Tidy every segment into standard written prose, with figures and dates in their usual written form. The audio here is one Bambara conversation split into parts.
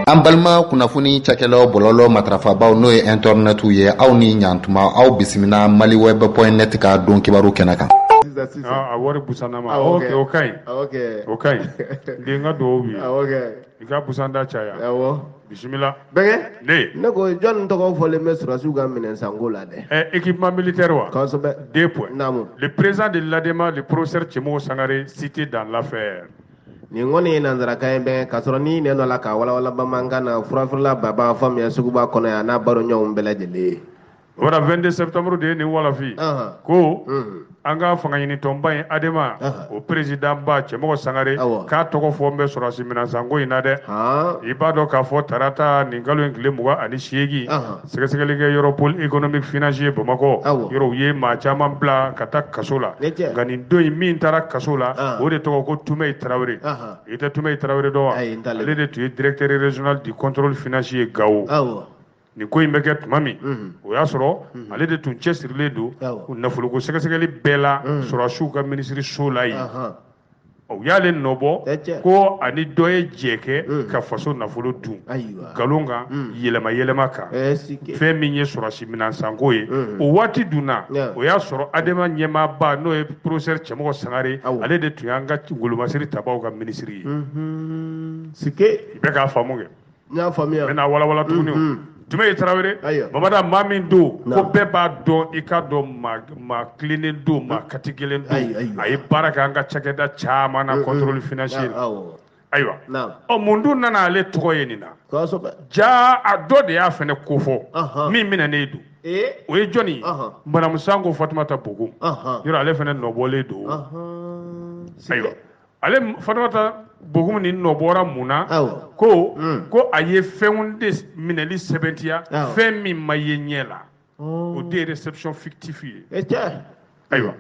An balima kunnafoni cakɛlaw bɔlɔlɔ matrafabaw n'o ye internet ye aw ni ɲantuma aw bisimila maliweb.net ka don kibaru kɛnɛ kan. A wari busanama. Ok, o kaɲi. O kaɲi. Den ka duwawu bi. I ka busanda caya. Bisimila. Bɛnkɛ. Ne ko jɔn tɔgɔ fɔlen bɛ sɔrɔsiw ka minɛnsanko la dɛ. Équipement militaire wa? Kosɛbɛ. 2 points. Naamu. Le président de l'ADEMA, le professeur Tchemo Sangare, cité dans l'affaire. Nin kɔni ye nanzarakan ye bɛn k'a sɔrɔ ni nɛn dɔ la k'a walawala bamanankan na furafurula baba faamuya suguba kɔnɔ yan n'a baro ɲɔgɔnw bɛɛ lajɛlen ye. Voilà 22 septembre de ni walafi. Ko an ka fanga ɲini tɔnba in ADEMA o président ba Tchemo Sangare k'a tɔgɔ fɔ n bɛ sɔrɔsi minɛnsanko in na dɛ. I b'a dɔn k'a fɔ tarata nin kalo in tile 28 sɛgɛsɛgɛlikɛ yɔrɔ pôle économique financier Bamakɔ yɔrɔ u ye maa caman bila ka taa kaso la. Nka nin don in min taara kaso la o de tɔgɔ ko Tumeyi Tarawele. I tɛ Tumeyi Tarawele dɔn wa? Ale de tun ye directeur régional du contrôle financier Gao. Nin ko in bɛ kɛ tuma min o y'a sɔrɔ ale de tun cɛsirilen don nafoloko sɛgɛsɛgɛli bɛɛ la sɔrɔsiw ka ministre so la yen. U y'ale nɔbɔ ko ani dɔ ye jɛ kɛ ka faso nafolo dun nkalon kan yɛlɛma yɛlɛma kan fɛn min ye sɔrɔsi minɛnsanko ye o waati dunna o y'a sɔrɔ ADEMA ɲɛmaaba n'o ye professeur Tchemo Sangare ale de tun y'an ka ngolomasiri tabaw ka ministre ye. I bɛ k'a faamu kɛ. N y'a faamuya. N bɛna walawala tuguni. Tumeyi Tarawele Mamada maa min don ko bɛɛ b'a dɔn I ka dɔn maa tilennen don maa kati kelen don a ye baara kɛ an ka cakɛda caman na contrôle financier ayiwa mun dun nana ale tɔgɔ ye nin na jaa a dɔ de y'a fɛnɛ kofɔ min minɛnen don o ye jɔnni ye Madame Sango Fatumata Bogun yɔrɔ ale fɛnɛ nɔbɔlen don ayiwa ale Fatumata Bogun ni nɔbɔra mun na ko a ye fɛnw de minɛli sɛbɛntiya fɛn min ma ye ɲɛ la o de ye réception fictif ye ayiwa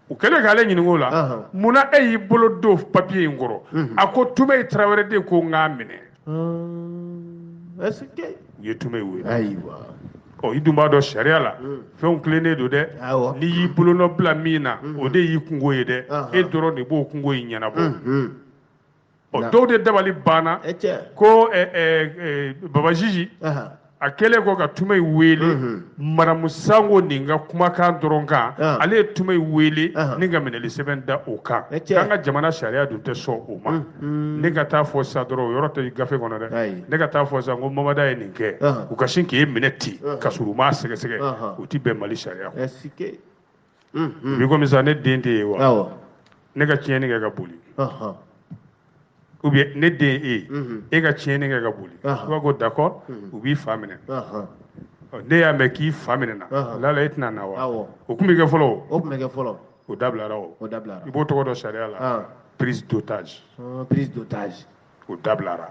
u kɛlen k'ale ɲininka la munna e y'i bolo don papier in kɔrɔ a ko Tumeyi Tarawele de ko n k'a minɛ u ye Tumeyi wele I dun b'a dɔn sariya la fɛnw tilennen don dɛ n'i y'i bolonɔ bila min na o de y'i kungo ye dɛ e dɔrɔn de b'o kungo in ɲɛnabɔ dɔw de dabali banna ko Baba Jiji a kɛlen ko ka Tumeyi wele Madame Sango nin ka kumakan dɔrɔn kan ale ye Tumeyi wele ni ka minɛli sɛbɛn da o kan k'an ka jamana sariya dun tɛ sɔn o ma ne ka taa fɔ sa dɔrɔn o yɔrɔ tɛ gafe kɔnɔ dɛ ne ka taa fɔ sa n ko Mamada ye nin kɛ u ka sin k'e minɛ ten ka sɔrɔ u m'a sɛgɛsɛgɛ u ti bɛn Mali sariya kɔ bi komi sa ne den tɛ ye wa ne ka tiɲɛni kɛ ka boli ou bien ne den e ka tiɲɛni kɛ ka boli i b'a ko d'accord u b'i fa minɛ ne y'a mɛn k'i fa minɛna lala e tɛna na wa o tun bɛ kɛ fɔlɔ o dabilara o i b'o tɔgɔ dɔn sariya la prise d'otage o dabilara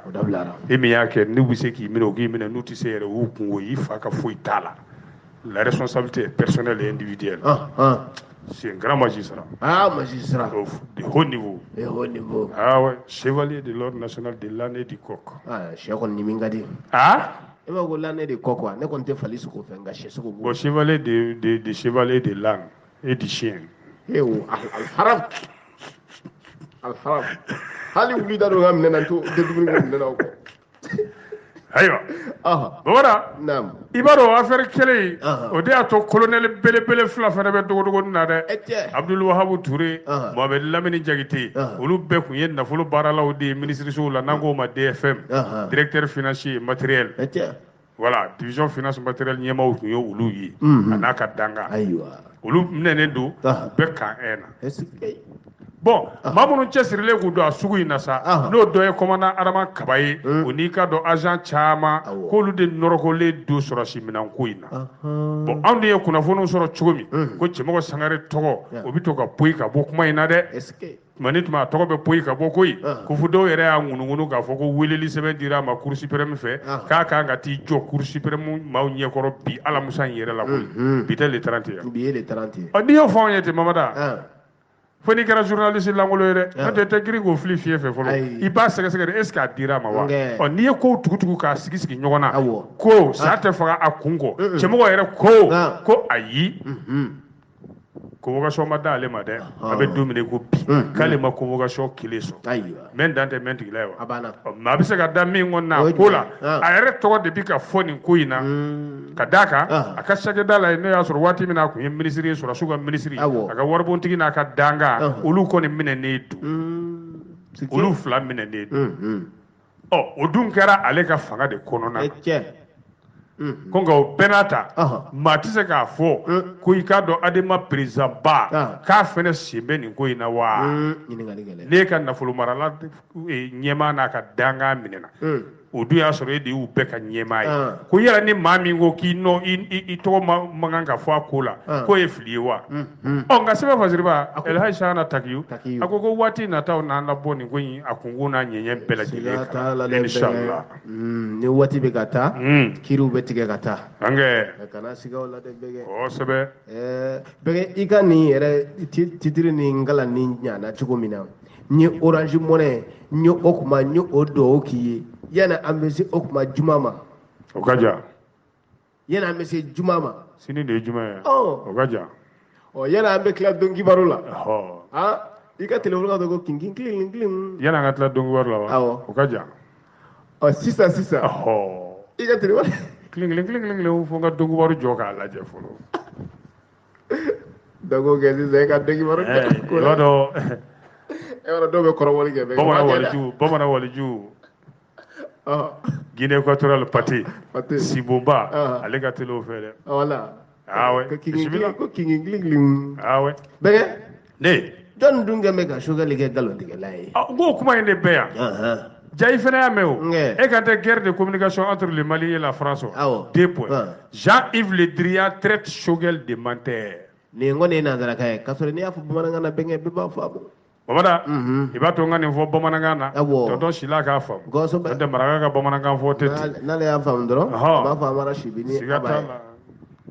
e min y'a kɛ n'u bɛ se k'i minɛ o k'i minɛ n'u tɛ se yɛrɛ u y'u kungo i fa ka foyi t'a la la responsabilité est personnelle et individuelle. C'est un grand magistrat. Magistrat. De haut niveau. Ouais, chevalier de l'ordre national de l'année du coq. L'année du coq, ne compte pas les secours. Chevalier de chevalier de l'âne et du chien. Al-Haram. Hali wuli da dɔn ka minɛ na to dumuni ko minɛ na o kɔ. Ayiwa Bamada i b'a dɔn affaire kelen o de y'a to colonel belebele fila fana bɛ dogodogonin na dɛ Abdul Wahabu Ture Mohamed Lamini Jakite olu bɛɛ tun ye nafolo baaralaw de ye ministresow la n'an k'o ma DFM directeur financier matériel voilà division finance matériel ɲɛmaaw tun ye olu ye a n'a ka danga olu minɛnen don u bɛɛ kan na bon maa minnu cɛsirilen k'u don a sugu in na sa n'o dɔ ye commandant Adama Kaba ye o n'i ka dɔn agent caman k'olu de nɔrɔkolen don sɔrɔsi minɛnko in na bon anw de ye kunnafoniw sɔrɔ cogo min ko Cɛmɔgɔ Sangare tɔgɔ o bɛ to ka poyi ka bɔ kuma in na dɛ tuma ni tuma a tɔgɔ bɛ poyi ka bɔ koyi ko fo dɔw yɛrɛ y'a ŋunuŋunu k'a fɔ ko weleli sɛbɛn dira a ma Cour suprême fɛ k'a kan ka t'i jɔ Cour suprême maaw ɲɛkɔrɔ bi alamusa in yɛrɛ la koyi bi tɛ le 30 ye n'i y'o fɔ anw ye ten Mamada fo n'i kɛra journaliste langolo ye dɛ n'o tɛ tɛ girin k'o fili fiɲɛ fɛ fɔlɔ i b'a sɛgɛsɛgɛ de est ce que a dira a ma wa n'i ye kow tugu k'a sigi sigi ɲɔgɔn na ko sa tɛ faga a kun kɔ Cɛmɔgɔ yɛrɛ ko ayi convocation ma dale ma de abe domine ko bi kale ma convocation kile so men dante men tigila wa abana ma be se ka da min ngona ko la a yɛrɛ tɔgɔ de bi ka fɔ nin ko in na ka daka a ka cakɛda la ne y'a sɔrɔ waati min na a kun ye ministre sɔrɔ su ka ministre a ka waribontigi n'a ka danga olu kɔni minɛnen do olu fila minɛnen do o dun kɛra ale ka fanga de kɔnɔna ko nka o bɛɛ n'a ta maa tɛ se k'a fɔ ko i k'a dɔn adama président ba k'a fɛnɛ sen bɛ nin ko in na wa ne ka nafolo marala ɲɛmaa n'a ka danga minɛna o dun y'a sɔrɔ e de y'u bɛɛ ka ɲɛmaa ye ko yala ni maa min ko k'i nɔ i tɔgɔ man kan ka fɔ a ko la k'o ye fili ye wa nka sɛbɛn fasiriba Elhaji Sahana Takiyu a ko waati nataw n'an labɔ nin ko in a kunkun n'a ɲɛɲɛ bɛɛ lajɛlen kan inshallah ni waati bɛ ka taa kiriw bɛ tigɛ ka taa kana siga o la dɛ bɛgɛ kosɛbɛ bɛgɛ i ka nin yɛrɛ titiri ni ngala ni ɲana cogo min na n ye Orange Money n ye o kuma n ye o duwawu k'i ye yana an bɛ se o kuma juma ma o ka jan yana an bɛ se juma ma sini de ye juma ye o ka jan yana an bɛ tila don kibaru la i ka téléphone ka dɔ ko kin kin kilin kilin yana an ka tila don kibaru la wa o ka jan sisan i ka téléphone kilin kilin fo n ka don kibaru jɔ k'a lajɛ fɔlɔ dago kɛ sisan i ka don kibaru i b'a dɔn dɔw bɛ kɔrɔbɔli kɛ bamanan waliju Guinée équatoriale Pate Sibomba ale ka télé o fɛ dɛ voilà ko kin bɛgɛ ne jɔn dun kɛ bɛ ka sogɛli kɛ ngalontigɛla ye ko kuma in de bɛ yan Jayi fana y'a mɛn o e ka tɛ guerre de communication entre le Mali et la France deux points Jean-Yves Le Drian traite Choguel de menteur nin kɔni ye nanzarakan ye k'a sɔrɔ n'i y'a fɔ bamanankan na bɛnkɛ bɛɛ b'a faamu Bamada i b'a to n ka nin fɔ bamanankan na tonton Sila k'a faamu n'o tɛ maraka ka bamanankan fɔ tɛ ten n'ale y'a faamu dɔrɔn a b'a fɔ Amara Sibini siga t'a la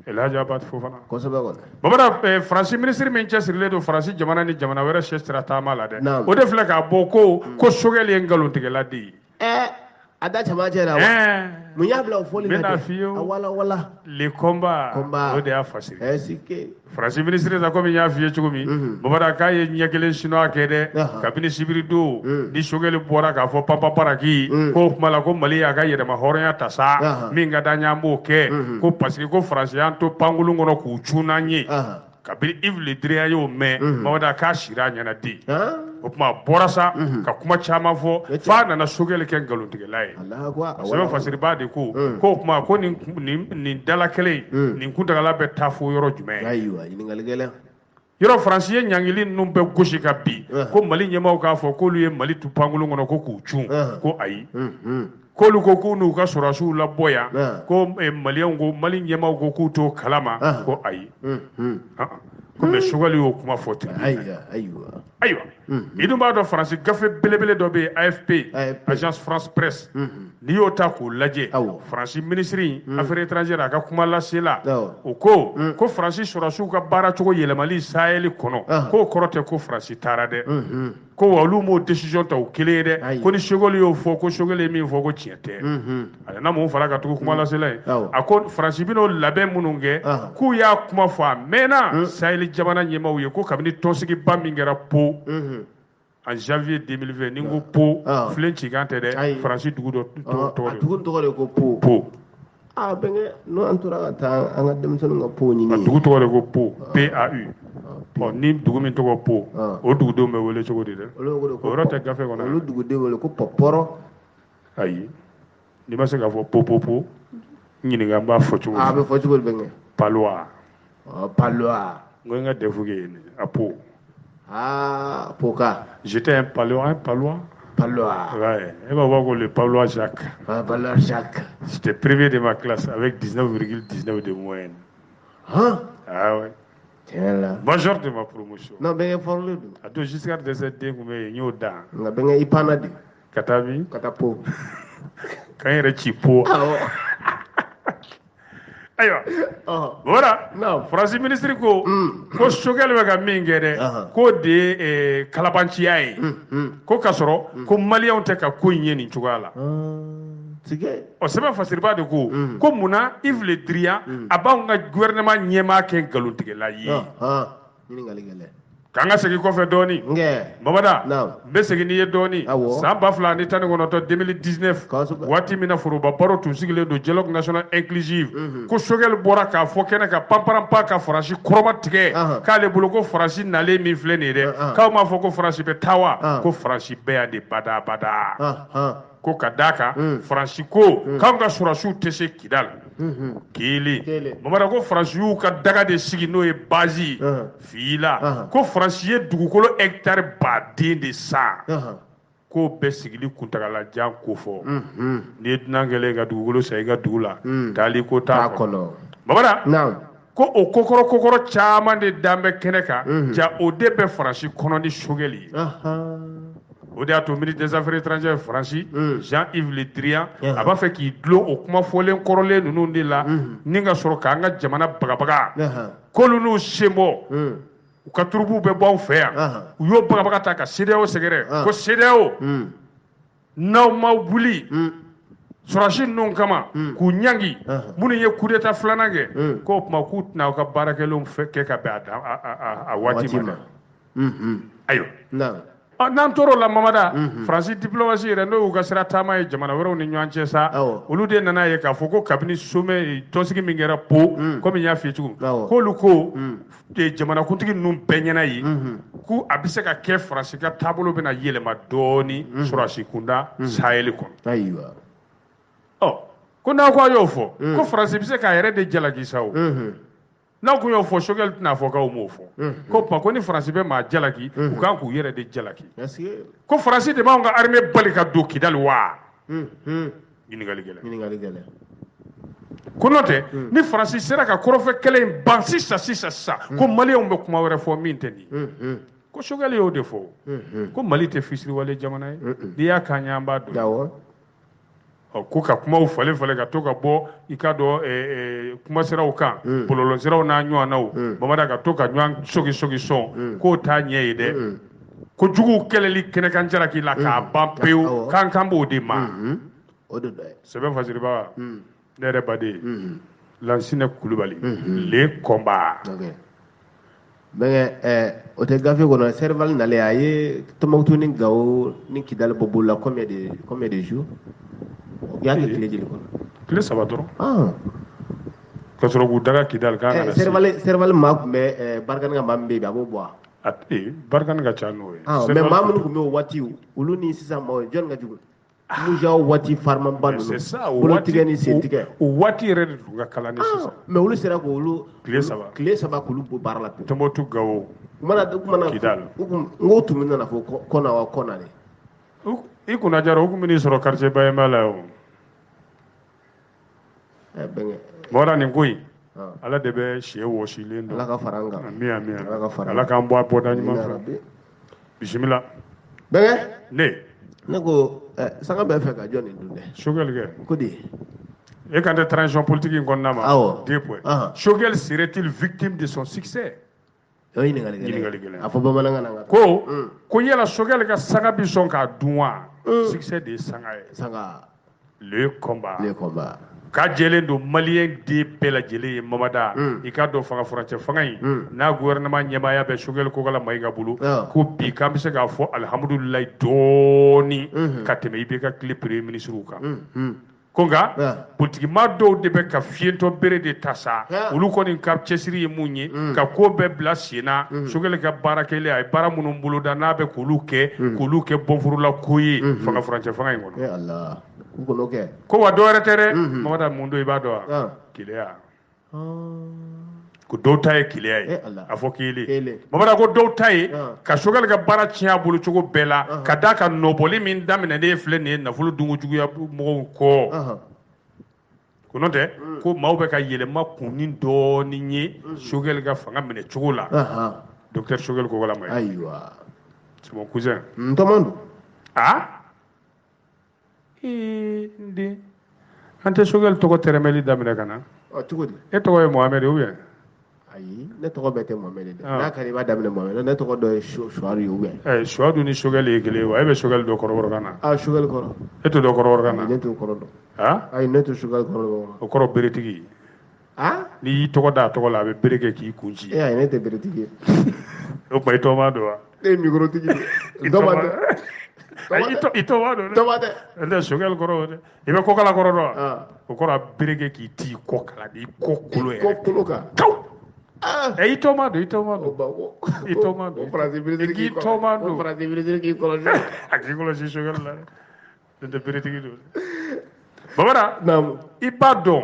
Elhaji Abati Fofana kosɛbɛ kɔni Bamada Faransi ministre min cɛsirilen don Faransi jamana ni jamana wɛrɛ cɛ sira taama la dɛ o de filɛ k'a bɔ ko Choguel ye ngalontigɛla de ye a da cɛmancɛ la wa mun y'a bila o fɔli la n bɛna f'i ye wala le combat o de y'a fasiri Faransi ministre ta komi n y'a f'i ye cogo min Bamada k'a ye ɲɛ kelen chinois kɛ dɛ kabini sibiri don ni Choguel bɔra k'a fɔ papa baraki ko o kuma la ko Mali y'a ka yɛrɛma hɔrɔnya ta sa min ka d'an ye an b'o kɛ ko parce que ko Faransi y'an to pankolon kɔnɔ k'u cun n'an ye kabini Yves Le Drian y'o mɛn Bamada k'a sira a ɲɛna den o tuma a bɔra sa ka kuma caman fɔ f'a nana Choguel kɛ ngalontigɛla ye sɛbɛn fasiriba de ko o tuma ko nin dala kelen nin kuntagala bɛ taa fo yɔrɔ jumɛn yɔrɔ Faransi ye ɲangili ninnu bɛɛ gosi ka bin ko Mali ɲɛmaaw k'a fɔ k'olu ye Mali tu pankolon kɔnɔ ko k'u cun ko ayi k'olu ko k'u n'u ka sɔrɔdasiw labɔ yan ko Maliyɛnw ko Mali ɲɛmaaw ko k'u t'o kalama ko ayi ko mais Choguel y'o kuma fɔ ten ayiwa i dun b'a dɔn Faransi gafe belebele dɔ bɛ yen AFP Agence France Presse n'i y'o ta k'o lajɛ Faransi ministre affaires étrangères a ka kuma lasela o ko Faransi sɔrɔdasiw ka baara cogo yɛlɛmali Sahel kɔnɔ k'o kɔrɔ tɛ ko Faransi taara dɛ ko wa olu m'o décision ta o kelen ye dɛ ko ni Choguel y'o fɔ ko Choguel ye min fɔ ko tiɲɛ tɛ a nana mun fara ka tugu kuma lasela ye a ko Faransi bɛn'o labɛn minnu kɛ k'u y'a kuma fɔ a mɛnna Sahel jamana ɲɛmaaw ye ko kabini tɔnsigiba min kɛra Po en janvier 2020 ni ko Po filen cikan tɛ dɛ Faransi dugu dɔ tɔgɔ de ko Po bɛnkɛ n'o an tora ka taa an ka denmisɛnninw ka Po ɲini a dugu tɔgɔ de ko Po PAU ni dugu min tɔgɔ Po o dugudenw bɛ wele cogo di dɛ o yɔrɔ tɛ gafe kɔnɔ olu dugudenw wele ko Pɔpɔrɔ ayi n'i ma se k'a fɔ Po ɲininka n b'a fɔ cogo di a bɛ fɔ cogo di bɛnkɛ Palois n ko n ka defu kɛ a Po Poka j'étais un Palois ouais et va voir le Palois Jacques j'étais premier de ma classe avec 19,19 de moyenne ah ouais major de ma promotion non bɛnkɛ fɔrɔlen don a don Giscard d'Estaing den kun bɛ yen n y'o dan nka bɛnkɛ i panna de ka taa min ka taa Po k'an yɛrɛ ci Po ayiwa voilà Faransi ministre ko Choguel bɛ ka min kɛ dɛ k'o de ye kalabanciya ye ko k'a sɔrɔ ko Maliyɛnw tɛ ka ko in ye nin cogoya la sɛbɛn fasiriba de ko munna Yves Le Drian a b'anw ka gouvernement ɲɛmaa kɛ ngalontigɛla ye kanga segi kɔfɛ dɔɔni Mamada bɛ segin ni ye dɔɔni san 2019 2019 waati min na foroba baro tun sigilen don dialogue national inclusive ko Choguel bɔra k'a fɔ kɛnɛ ka panparanpa ka Faransi kɔrɔba tigɛ k'ale bolo ko Faransi nalen min filɛ nin ye dɛ k'aw m'a fɔ ko Faransi bɛ taa wa ko Faransi bɛɛ y'a de bada ko ka d'a kan Faransi ko k'anw ka sɔrɔsiw tɛ se Kidal kelen Mamada ko Faransi y'u ka daga de sigi n'o ye base Fila ko Faransi ye dugukolo hectare 1000 de san ko bɛɛ sigili kuntagalajan ko fɔ n'i ye dunan kɛlen ka dugukolo san i ka dugu la taali ko t'a kɔnɔ Mamada ko o kokɔrɔ caman de dan bɛ kɛnɛ kan ja o de bɛ Faransi kɔnɔ ni Choguel ye o de y'a to ministre des Affaires étrangères Faransi Jean-Yves Le Drian a b'a fɛ k'i dulon o kuma fɔlen kɔrɔlen ninnu de la ni ka sɔrɔ k'an ka jamana bagabaga k'olu n'u sen bɔ u ka turubuw bɛ bɔ anw fɛ yan u y'o bagabaga ta ka CEDEAO sɛgɛrɛ ko CEDEAO n'aw ma wuli sɔrɔsi ninnu kama k'u ɲangi minnu ye coup d'état filanan kɛ k'o tuma k'u tɛna aw ka baarakɛlenw kɛ ka bɛn a waati ma ayiwa n'an tor'o la Mamada Faransi diplomasi yɛrɛ n'o y'u ka sira taama ye jamana wɛrɛw ni ɲɔgɔn cɛ sa olu de nana ye k'a fɔ ko kabini sommet tɔnsigi min kɛra Po komi n y'a f'i ye cogo k'olu ko jamanakuntigi ninnu bɛɛ ɲɛna ye ko a bɛ se ka kɛ Faransi ka taabolo bɛna yɛlɛma dɔɔni sɔrɔsi kunda Sahel kɔnɔ ko n'aw ko a y'o fɔ ko Faransi bɛ se k'a yɛrɛ de jalaki sa o n'aw kun y'o fɔ Choguel tɛna fɔ k'aw m'o fɔ ko tuma ko ni Faransi bɛ maa jalaki u kan k'u yɛrɛ de jalaki ko Faransi de b'anw ka armée bali ka don Kidal wa ɲininkali gɛlɛn ko n'o tɛ ni Faransi sera ka kɔrɔfɛ kɛlɛ in ban sisan ko Maliyɛnw bɛ kuma wɛrɛ fɔ min tɛ nin ko Choguel y'o de fɔ ko Mali tɛ fisiriwale jamana ye n'i y'a kan ɲɛ an b'a dɔn ko ka kumaw falen ka to ka bɔ i ka dɔn kumasiraw kan bɔlɔlɔsiraw n'a ɲɔgɔnnaw Mamada ka to ka ɲɔgɔn sogi sɔn k'o t'a ɲɛ ye dɛ ko juguw kɛlɛli kɛnɛkan jalaki la k'a ban pewu k'an b'o de ma sɛbɛn fasiriba ne yɛrɛ baden Lansina Kulubali le combat o tɛ gafe kɔnɔ Serval nalen a ye Tombouctou ni Gao ni Kidal bɔ bolola combien de jours y'a kɛ tile joli kɔnɔ tile 3 dɔrɔn ka sɔrɔ k'u daga Kidal k'a kana se Serval maa tun bɛ Barkhane ka maa min bɛ yen a b'o bɔ wa Barkhane ka ca n'o ye mais maa minnu tun bɛ o waati olu ni sisan maaw jɔnni ka jugu Moujaw waati farmanba ninnu bolotigɛ ni sentigɛ o waati yɛrɛ de tun ka kalan ni sisan mais olu sera k'olu tile 3 k'olu bɔ baara la pewu Tombouctou Gao Kidal n ko tun bɛ nana fɔ kɔna wa kɔna de i kunna jara o tun bɛ n'i sɔrɔ quartier Bayemba la o Mamada nin ko in Ala de bɛ sɛ wɔsilen dɔn Ala ka fara an kan amin Ala k'an bɔ a bɔda ɲuman fɛ bisimila ne ko sanga bɛ fɛ ka jɔn nin dun dɛ Choguel kɛ ko di e kan tɛ transition politique in kɔnɔna ma deux points Choguel serait-il victime de son succès o ye ɲininkali gɛlɛn a fɔ bamanankan na ko yala Choguel ka sanga bi sɔn k'a dun wa succès de ye sanga ye le combat k'a jɛlen don Maliyɛn den bɛɛ lajɛlen ye Mamada i k'a dɔn fanga furancɛ fanga in n'a gouvernement ɲɛmaaya bɛ Choguel Kokala Mayiga bolo ko bi k'an bɛ se k'a fɔ alihamudulilayi dɔɔni ka tɛmɛ i bɛ ka tile premier ministrew kan ko nka politikimaa dɔw de bɛ ka fiyentɔ bere de ta sa olu kɔni ka cɛsiri ye mun ye ka ko bɛɛ bila sen na Choguel ka baara kɛlen a ye baara minnu boloda n'a bɛ k'olu kɛ bɔnfurula ko ye fanga furancɛ fanga in kɔnɔ ko wa dɔwɛrɛ tɛ dɛ Mamada mun don i b'a dɔn wa keleya ko dɔw ta ye keleya ye a fɔ kelen Mamada ko dɔw ta ye ka Choguel ka baara tiɲɛ a bolo cogo bɛɛ la ka d'a ka nɔbɔli min daminɛnen filɛ nin ye nafolo dunkojuguya mɔgɔw kɔ ko n'o tɛ ko maaw bɛ ka yɛlɛma kunni dɔɔni ye Choguel ka fanga minɛ cogo la docteur Choguel Kokala Mayiga c'est mon cousin ndi an tɛ Choguel tɔgɔ tɛrɛmɛli daminɛ ka na e tɔgɔ ye Mohamed ou bien ayi ne tɔgɔ bɛɛ tɛ Mohamed n'a ka di i b'a daminɛ Mohamed ne tɔgɔ dɔ ye Chouadou ye ou bien Chouadou ni Choguel ye kelen ye wa e bɛ Choguel dɔn kɔrɔbɔrɔkan na Choguel kɔrɔ e t'o dɔn kɔrɔbɔrɔkan na ne t'o kɔrɔ dɔn ayi ne t'o Choguel kɔrɔ dɔn o kɔrɔ beretigi ni y'i tɔgɔ da a tɔgɔ la a bɛ bereke k'i kun ci ne tɛ beretigi o kuma i tɔgɔma don wa ne ye mikorotigi de i tɔgɔma don dɛ n tɛ sogɛli kɔrɔ o dɛ i bɛ kɔkala kɔrɔ dɔn wa o kɔrɔ a bereke k'i ti kɔkala de i kɔ kolo yɛrɛ kolo kan i tɔgɔma don i tɔgɔma don farasi beretigi k'i tɔgɔma don farasi beretigi k'i kɔlɔsi a k'i kɔlɔsi sogɛli la n tɛ beretigi don babara i b'a dɔn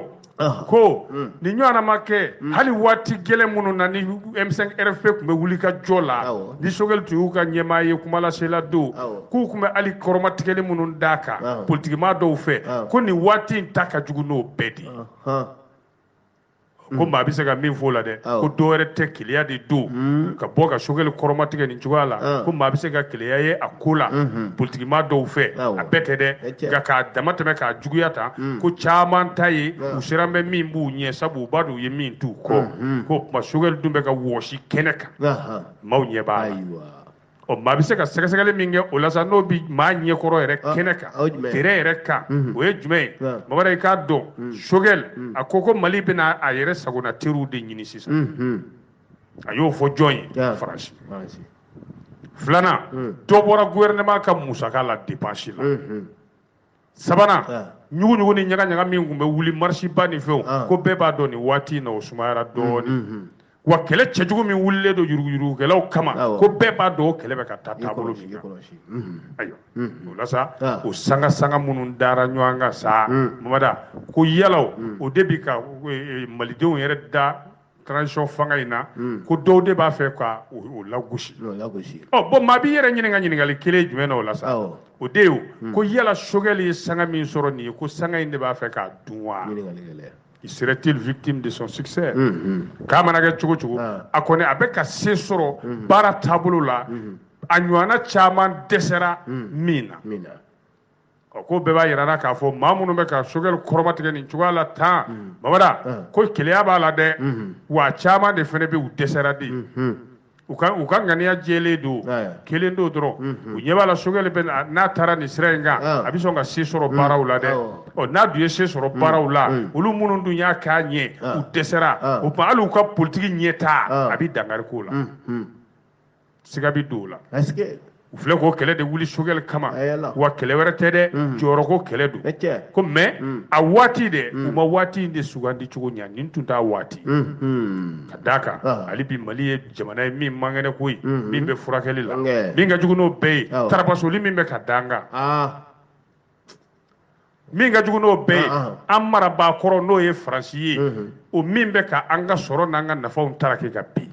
ko ni ɲɔgɔn ma kɛ hali waati gɛlɛn minnu na ni M5 RFP tun bɛ wuli ka jɔ la ni Sogɛli tun y'u ka ɲɛmaa ye kumalasela don k'u tun bɛ hali kɔrɔmatigɛli minnu d'a kan politikimaa dɔw fɛ ko nin waati in ta ka jugu n'o bɛɛ de ye ko maa bɛ se ka min fɔ o la dɛ ko dɔwɛrɛ tɛ keleya de don ka bɔ ka Sogɛli kɔrɔmatigɛ nin cogoya la ko maa bɛ se ka keleya ye a ko la politikimaa dɔw fɛ a bɛɛ tɛ dɛ nka k'a dama tɛmɛ k'a juguya ta ko caman ta ye u sera bɛ min b'u ɲɛ sabu u b'a dɔn u ye min t'u kɔ ko kuma Sogɛli dun bɛ ka wɔsi kɛnɛ kan maaw ɲɛ b'a la maa bɛ se ka sɛgɛsɛgɛli min kɛ o la sa n'o bi maa ɲɛkɔrɔ yɛrɛ kɛnɛ kan terrain yɛrɛ kan o ye jumɛn ye Mamadu i k'a dɔn Sogɛli a ko Mali bɛna a yɛrɛ sagona teriw de ɲini sisan a y'o fɔ jɔn ye Faransi filanan dɔ bɔra gouvernement ka musaka la dépense la sabanan ɲuguɲugu ni ɲagaɲaga min tun bɛ wuli marche ba ni fɛnw ko bɛɛ b'a dɔn nin waati in na o sumayara dɔɔnin wa kɛlɛ cɛjugu min wulilen don yuruguyurugukɛlaw kama ko bɛɛ b'a dɔn o kɛlɛ bɛ ka taa taabolo min kan ayiwa o la sa o sanga minnu dara ɲɔgɔn kan sa Mamada ko yalaw o de bi ka malidenw yɛrɛ da transition fanga in na ko dɔw de b'a fɛ ka o lagosi bon maa b'i yɛrɛ ɲininka ɲininkali kelen jumɛn na o la sa o de ye ko yala Sogɛli ye sanga min sɔrɔ nin ye ko sanga in de b'a fɛ k'a dun wa serait-il victime de son succès k'a mana kɛ cogo cogo a kɔni a bɛ ka se sɔrɔ baara taabolo la a ɲɔgɔnna caman dɛsɛra min na ko bɛɛ b'a yira k'a fɔ maa minnu bɛ ka Sogɛli kɔrɔmatigɛ nin cogoya la tan Mamada ko keleya b'a la dɛ wa caman de fana bɛ u dɛsɛra de u ka ŋaniya jɛlen don kelen don dɔrɔn u ɲɛ b'a la Sogɛli bɛ n'a taara nin sira in kan a bɛ sɔn ka se sɔrɔ baaraw la dɛ n'a dun ye se sɔrɔ baaraw la olu minnu dun y'a k'a ɲɛ u dɛsɛra o tuma hali u ka politiki ɲɛtaa a bɛ dankari k'o la siga bɛ don o la u filɛ k'o kɛlɛ de wuli Sogɛli kama wa kɛlɛ wɛrɛ tɛ dɛ jɔyɔrɔko kɛlɛ don ko mais a waati dɛ u ma waati in de sugandi cogo ɲɛ nin tun t'a waati ka d'a kan hali bi Mali ye jamana ye min man kɛnɛ ko ye min bɛ furakɛli la min ka jugu n'o bɛɛ ye tarabasoli min bɛ ka d'an kan min ka jugu n'o bɛɛ ye an marabaa kɔrɔ n'o ye Faransi ye o min bɛ ka an ka sɔrɔ n'an ka nafaw taraki ka bin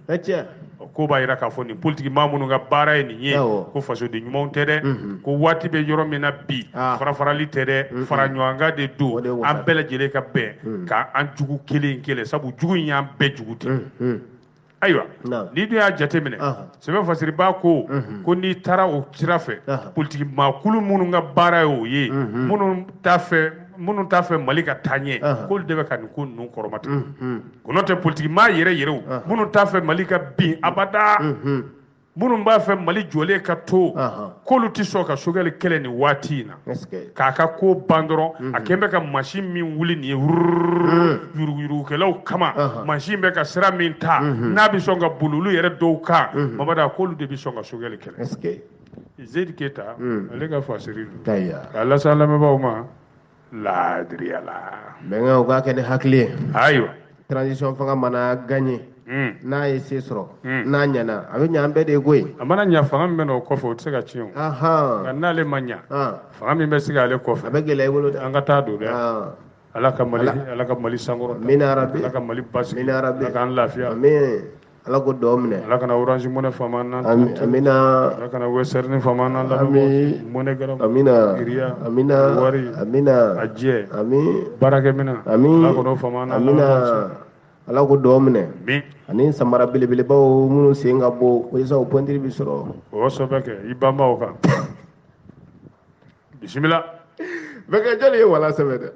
ko b'a yira k'a fɔ nin politiki maa minnu ka baara ye nin ye ko fasoden ɲumanw tɛ dɛ ko waati bɛ yɔrɔ min na bi farafarali tɛ dɛ fara ɲɔgɔnkan de don an bɛɛ lajɛlen ka bɛn ka an jugu kelen kelen sabu jugu in y'an bɛɛ jugu tɛ ayiwa n'i dun y'a jateminɛ sɛbɛn fasiribaa ko n'i taara o sira fɛ politiki maakulu minnu ka baara ye o ye minnu t'a fɛ Mali ka taa ɲɛ k'olu de bɛ ka nin ko ninnu kɔrɔmatigɛ ko n'o tɛ politiki maa yɛrɛw minnu t'a fɛ Mali ka bin abada minnu b'a fɛ Mali jɔlen ka to k'olu tɛ sɔn ka Sogɛli kɛlɛ nin waati in na k'a ka ko ban dɔrɔn a kɛn bɛ ka machine min wuli nin ye yuruguyurugukɛlaw kama machine bɛ ka sira min ta n'a bɛ sɔn ka boli olu yɛrɛ dɔw kan Mamadu k'olu de bɛ sɔn ka Sogɛli kɛlɛ Zedi Keyita ale ka fasiri don k'a lase an lamɛnbaaw ma laadiriya la bɛnkɛ o k'a kɛ ni hakili ye ayiwa transition fanga mana gagné n'a ye se sɔrɔ n'a ɲɛna a bɛ ɲɛ an bɛɛ de ye koyi a mana ɲɛ fanga min bɛ na o kɔfɛ o tɛ se ka tiɲɛ o nka n'ale ma ɲɛ fanga min bɛ sigi ale kɔfɛ a bɛ gɛlɛya i bolo dɛ an ka taa don dɛ Ala ka Mali sankɔrɔta Ala ka Mali basigi Ala k'an lafiya Ala ko dɔw minɛ Ala kana Orange Money faama n'an amina Ala kana Western faama n'an lamɛn Money Gram Iriya Wari a jɛ baarakɛminɛn Ala kana o faama n'an lamɛn Ala ko dɔw minɛ ani samara belebelebaw minnu sen ka bɔ walasa o pɔntiri bɛ sɔrɔ o sɔbɛ kɛ i banba o kan bisimila bɛnkɛ jɔnni ye wala sɛbɛ dɛ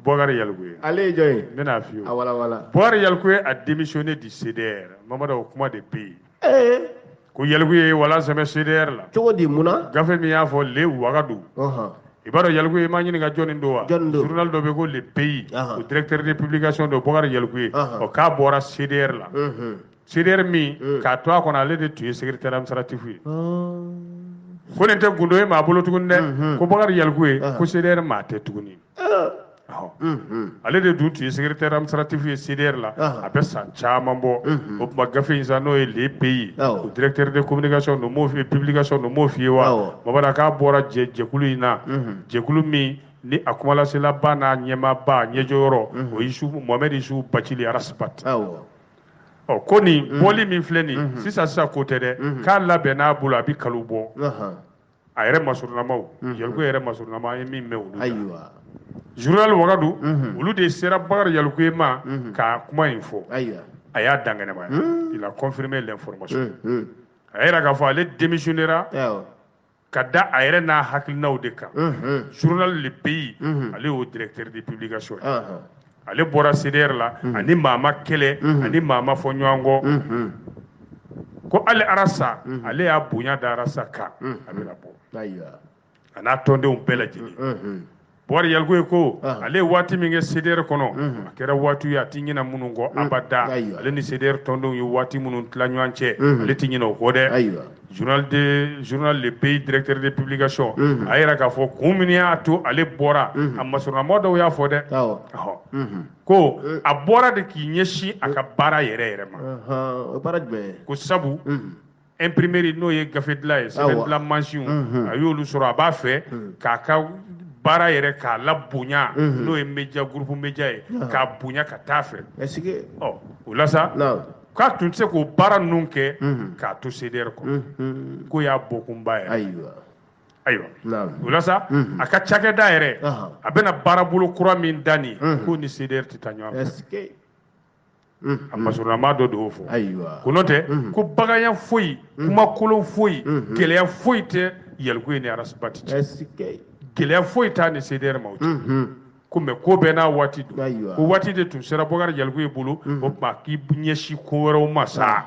Boubacar Yalko ye ale ye jɔn ye n bɛna f'i ye a wala Boubacar Yalko a démissionné du CDR Mamadu o kuma de bɛ yen ko Yalko ye wala sɛbɛ CDR la cogo di mun na gafe min y'a fɔ le Ouagadougou ibaro yalgu ma nyini ga joni ndo wa journal do be ko le pays o directeur de publication do Bokar Yalgu o ka bora CDR la CDR mi ka to ko na le de tuer secrétaire administratif ko ne te gundo e ma bolo tugun de ko Bokar Yalgu ko CDR ma te tuguni ale de dun tuer secrétaire administratif e CDR la a be san chaman bo o ma gafe insano e le pays o directeur de communication no mo fi publication no mo fi wa mabara ka bora jekulu ina jekulu mi ni akumala sela bana nyema ba nyejoro o isu Mohamed Isu Bachili Araspat ko ni boli min filɛ nin sisan côté dɛ k'a labɛn n'a bolo a bi kalo bɔ a yɛrɛ masurunamaw Yalgu yɛrɛ masurunama ye min mɛn olu journal Wagadu olu de sera Bakar Yalgu ma ka kuma in fɔ a y'a dangɛnɛmaya il a confirmé l'information a yɛrɛ k'a fɔ ale démissionnera ka da a yɛrɛ n'a hakilinaw de kan journal Le Pays ale y'o directeur de publication ale bɔra CDR la ani maama kɛlɛ ani maama fɔ ɲɔgɔn kɔ ko ale Arasa ale y'a bonya da Arasa kan a bɛna bɔ a n'a tɔndenw bɛɛ lajɛlen Bakar Yalgu ko ale waati min kɛ CDR kɔnɔ a kɛra waati ye a ti ɲinɛ minnu kɔ abada ale ni CDR tɔndenw ye waati minnu tila ɲɔgɔn cɛ ale ti ɲinɛ o kɔ dɛ journal Le Pays directeur de publication a yɛrɛ k'a fɔ kun min y'a to ale bɔra a masurunama dɔw y'a fɔ dɛ ko a bɔra de k'i ɲɛsin a ka baara yɛrɛ ma ko sabu imprimerie n'o ye gafe dilan ye sɛbɛn dilan mansinw a y'olu sɔrɔ a b'a fɛ k'a ka baara yɛrɛ k'a la bonya n'o ye média groupe média ye k'a bonya ka taa fɛ o la sa k'a tun tɛ se k'o baara ninnu kɛ k'a to CDR kɔnɔ ko y'a bɔkunba yɛrɛ ayiwa o la sa a ka cakɛda yɛrɛ a bɛna baarabolo kura min da nin ko ni CDR tɛ taa ɲɔgɔn fɛ a masurunama dɔ de y'o fɔ ko n'o tɛ ko baganya foyi kumakolon foyi gɛlɛya foyi tɛ Yalgu ni Arasbati cɛ gɛlɛya foyi t'a ni CDR ma o cɛ ko mɛ ko bɛɛ n'a waati don ko waati de tun sera Bakar Yalgu bolo o tuma k'i ɲɛsin ko wɛrɛw ma sa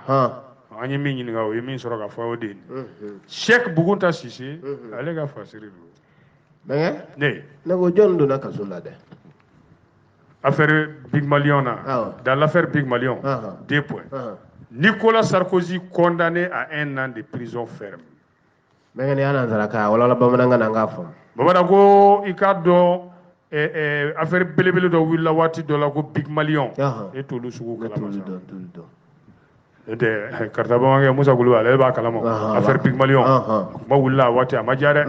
an ye min ɲininka o ye min sɔrɔ ka fɔ o de ye Cheikh Bugunta Sise ale ka fasiri don ne ko jɔn donna kaso la dɛ affaire Big Malion na dans l'affaire Big Malion 2 points Nicolas Sarkozy condamné à 1 an de prison ferme mɛgɛ ni y'an sara ka wala bamanankan na k'a fɔ bamanan ko i k'a dɔn affaire belebele dɔ wulila waati dɔ la ko Big Malion e t'olu sugu kalama sa n'o karata bamankɛ Musa Kulubali ale b'a kalama affaire Big Malion kuma wulila a waati a ma diya dɛ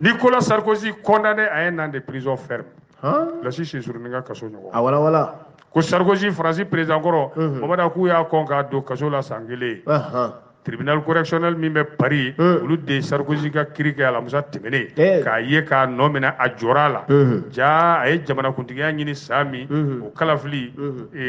Nicolas Sarkozy condamné à 1 an de prison ferme lasi Sissourou ka kaso ɲɔgɔn a wala ko Sarkozy Faransi président kɔrɔ Mamadu k'u y'a kɔn k'a don kaso la san 1 tribunal correctionnel min bɛ Paris olu de Sarkozy ka kiiri kɛ alamisa tɛmɛnen k'a ye k'a nɔ minɛ a jɔra la ja a ye jamanakuntigiya ɲini saa min o kalafili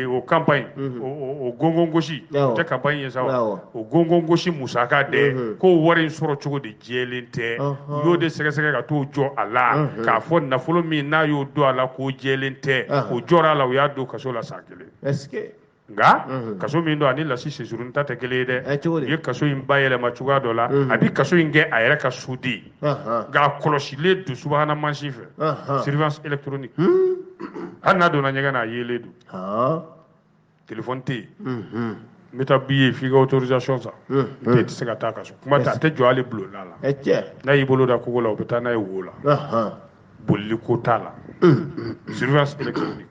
o campagne o gongon gosi o tɛ campagne ye sa o gongon gosi musaka dɛ k'o wari in sɔrɔ cogo de jɛlen tɛ u y'o de sɛgɛsɛgɛ ka t'o jɔ a la k'a fɔ nafolo min n'a y'o don a la k'o jɛlen tɛ o jɔra a la u y'a don kaso la san 1 nka kaso min don ani lasi Sissourou ta tɛ kelen ye dɛ u ye kaso in bayɛlɛma cogoya dɔ la a bi kaso in kɛ a yɛrɛ ka so de ye nka a kɔlɔsilen don subahana mansin fɛ surveillance électronique hali n'a donna ɲɛgɛn na a yelen don téléphone tɛ yen n bɛ taa bi ye f'i ka autorisation san n'o tɛ i tɛ se ka taa kaso kuma tɛ a tɛ jɔ hali bulonda la n'a y'i bolo da kogo la u bɛ taa n'a ye wo la bolili ko t'a la surveillance électronique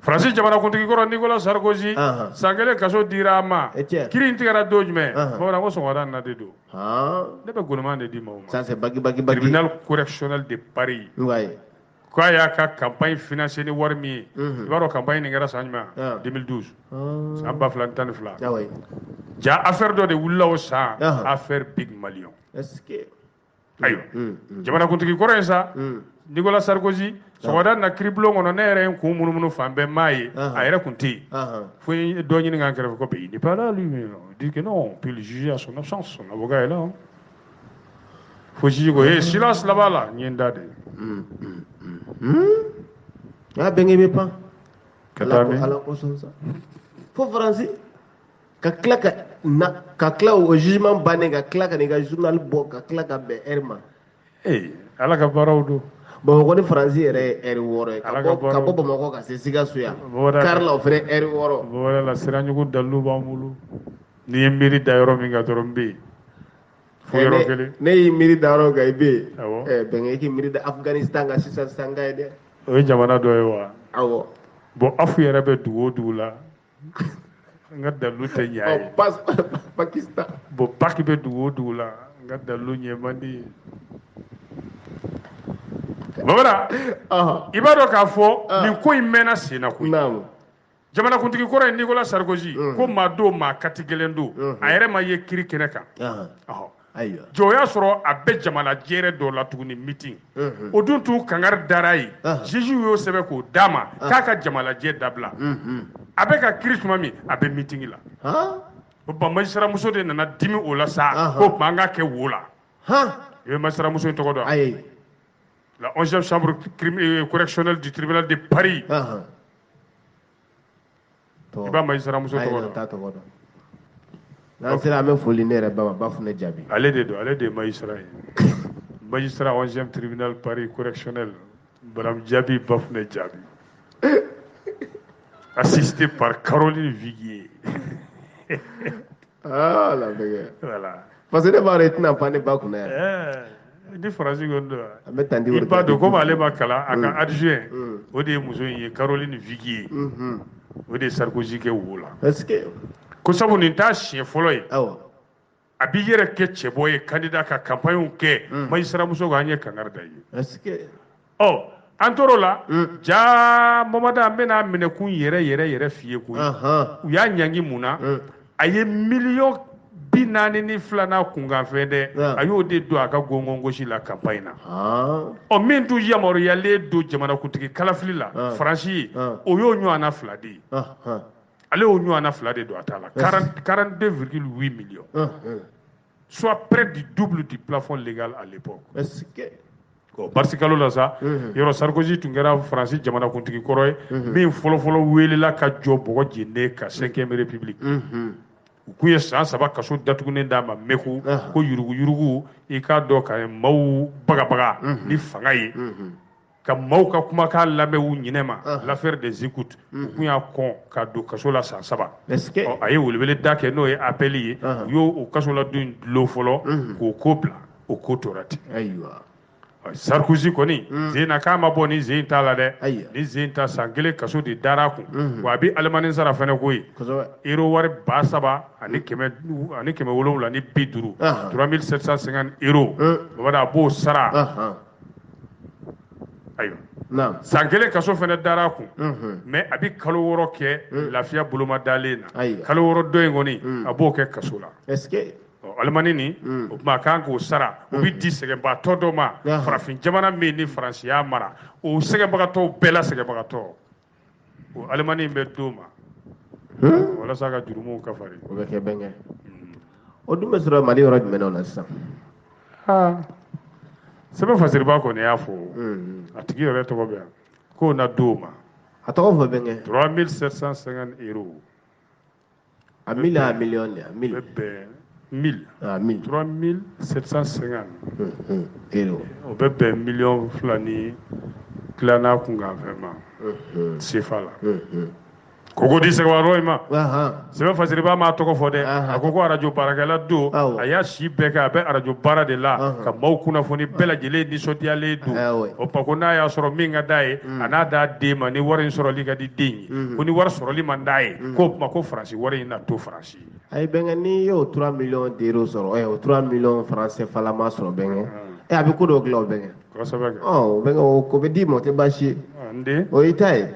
Faransi jamanakuntigi kɔrɔ Nicolas Sarkozy san 1 kaso dira a ma kiiri in tigɛra don jumɛn bamanan ko sɔgɔmada in na de don ne bɛ gouvernement de di maaw ma tribunal correctionnel de Paris k'a y'a ka campagne financé ni wari min ye i b'a dɔn campagne nin kɛra san jumɛn 2012 san 2012 ja affaire dɔ de wulila o san affaire Big Malion ayiwa jamanakuntigi kɔrɔ in sa Nicolas Sarkozy sɔgɔmada na kiiribulon kɔnɔ ne yɛrɛ ye n kun munumunu fan bɛɛ m'a ye a yɛrɛ kun tɛ yen fo n ye dɔ ɲini k'an kɛrɛfɛ ko il n'est pas là lui il dit que non on peut le juger à son absence son avocat est là fo juge ko silence laban la n ye n da de a bɛnkɛ bɛ pan ka taa min ala kosɔn sa fo Faransi ka tila o jugement bannen ka tila ka n'i ka journal bɔ ka tila ka bɛn heure ma ala ka baaraw don Bamakɔ ni Faransi yɛrɛ ɛri 6 ka bɔ Bamakɔ ka se Sikaso yan kari la o fɛnɛ ɛri 6 bɔra la siraɲugu dalilu b'an bolo n'i ye miiri da yɔrɔ min kan dɔrɔn n bɛ yen fo yɔrɔ kelen ne y'i miiri da yɔrɔ kan i bɛ yen bɛnkɛ i k'i miiri da Afganistan kan sisan sanga ye dɛ o ye jamana dɔ ye wa awɔ bon afu yɛrɛ bɛ dugu o dugu la n ka dalilu tɛ ɲɛ ye Pakistan bon paki bɛ dugu o dugu la n ka dalilu ɲɛ man di ye Bamana i b'a dɔn k'a fɔ nin ko in mɛnna sen na koyi jamanakuntigi kɔrɔ ye Nicolas Sarkozy ko maa don maa kati gɛlɛn don a yɛrɛ ma ye kiri kɛnɛ kan jɔ o y'a sɔrɔ a bɛ jamana jɛrɛ dɔ la tuguni meeting o dun t'u kangari dara ye juge y'o sɛbɛn k'o d'a ma k'a ka jamanajɛ dabila a bɛ ka kiri tuma min a bɛ meeting la o ba magistrat de nana dimi o la sa ko tuma an ka kɛ wo la i bɛ magistrat muso in tɔgɔ dɔn la 11e chambre correctionnelle du tribunal de Paris. I b'a magistrat muso tɔgɔ dɔn. N'an sera an bɛ foli ne yɛrɛ ba b'a fɔ ne jaabi. Ale de ye magistrat ye. Magistrat 11e tribunal Paris correctionnel. Madame Djabi b'a fɔ ne jaabi. Assisté par Caroline Viguier. Ah la bɛgɛ. Voilà. Parce que ne b'a dɔn i tɛna pan ne ba kunna yan. Ni Faransi ko don an bɛ tandi i b'a dɔn komi ale ma kalan a ka adjoint o de ye muso in ye Caroline Viguier o de ye Sarkozy kɛ wo la ko sabu nin t'a siɲɛ fɔlɔ ye a b'i yɛrɛ kɛ cɛbɔ ye candidat ka campagne kɛ magistrat muso k'an ye kangari da ye an tor'o la ja Mamada an bɛna minɛkun yɛrɛ f'i ye koyi u y'a ɲangi mun na a ye miliyɔn 42 n'a kunkanfɛn dɛ a y'o de don a ka gongon gosi la campagne na min tun yamaruyalen don jamanakuntigi kalafili la Faransi ye o y'o ɲɔgɔnna 2 de ye ale y'o ɲɔgɔnna 2 de don a ta la 42,8 millions soit près du double du plafond légal à l'époque barisi kalo la sa yɔrɔ Sarkozy tun kɛra Faransi jamanakuntigi kɔrɔ ye min fɔlɔfɔlɔ welela ka jɔ bɔgɔ jende ka 5e république u kun ye san 3 kaso datugunen d'a ma Meku ko yurugu i k'a dɔn ka maaw bagabaga ni fanga ye ka maaw ka kumakan lamɛn u ɲinɛ ma l'affaire des écoutes u kun y'a kɔn ka don kaso la san 3 a ye welewele da kɛ n'o ye appel ye u y'o kaso la don dulon fɔlɔ k'o ko bila o ko tora ten Sarkozy kɔni sen na k'a ma bɔ ni sen t'a la dɛ ni sen ta san 1 kaso de dara kun wa a bɛ alimani sara fɛnɛ ko ye euro wari 7,000 ani 750 ni 50 3750 euro Bamada a b'o sara ayiwa san 1 kaso fɛnɛ dara kun mais a bɛ kalo 6 kɛ lafiya boloma dalen na kalo 6 dɔ in kɔni a b'o kɛ kaso la alimani nin o tuma a kan k'o sara o bɛ di sɛgɛnbagatɔ dɔ ma farafin jamana min ni Faransi y'a mara o sɛgɛnbagatɔw bɛɛ la sɛgɛnbagatɔ o alimani in bɛ d'o ma walasa ka jurumuw kafari o bɛ kɛ bɛnkɛ o dun bɛ sɔrɔ Mali yɔrɔ jumɛn na sisan sɛbɛn fasiriba kɔni y'a fɔ a tigi yɛrɛ tɔgɔ bɛ yan k'o na d'o ma a tɔgɔ fɔ bɛnkɛ 3750 euros a mille a million de a mille 1000 3750 o bɛ bɛn miliyɔn 2 ni tilanan kunkanfɛn ma CFA la koko di sɛgɛnbagatɔ in ma sɛbɛn fasiriba m'a tɔgɔ fɔ dɛ a ko arajo baarakɛla don a y'a si bɛɛ kɛ a bɛ arajo baara de la ka maaw kunnafoni bɛɛ lajɛlen nisɔndiyalen don o ko n'a y'a sɔrɔ min ka d'a ye a n'a d'a den ma ni wari in sɔrɔli ka di den ye ko ni wari sɔrɔli man d'a ye k'o tuma ko Faransi wari in na to Faransi ayi bɛnkɛ n'i y'o 3 millions d'euros sɔrɔ o 3 millions francs CFA la ma sɔrɔ bɛnkɛ a bɛ ko dɔw dilan o bɛnkɛ kosɛbɛ kɛ bɛnkɛ o ko bɛ d'i ma o tɛ baasi ye n o y'i ta ye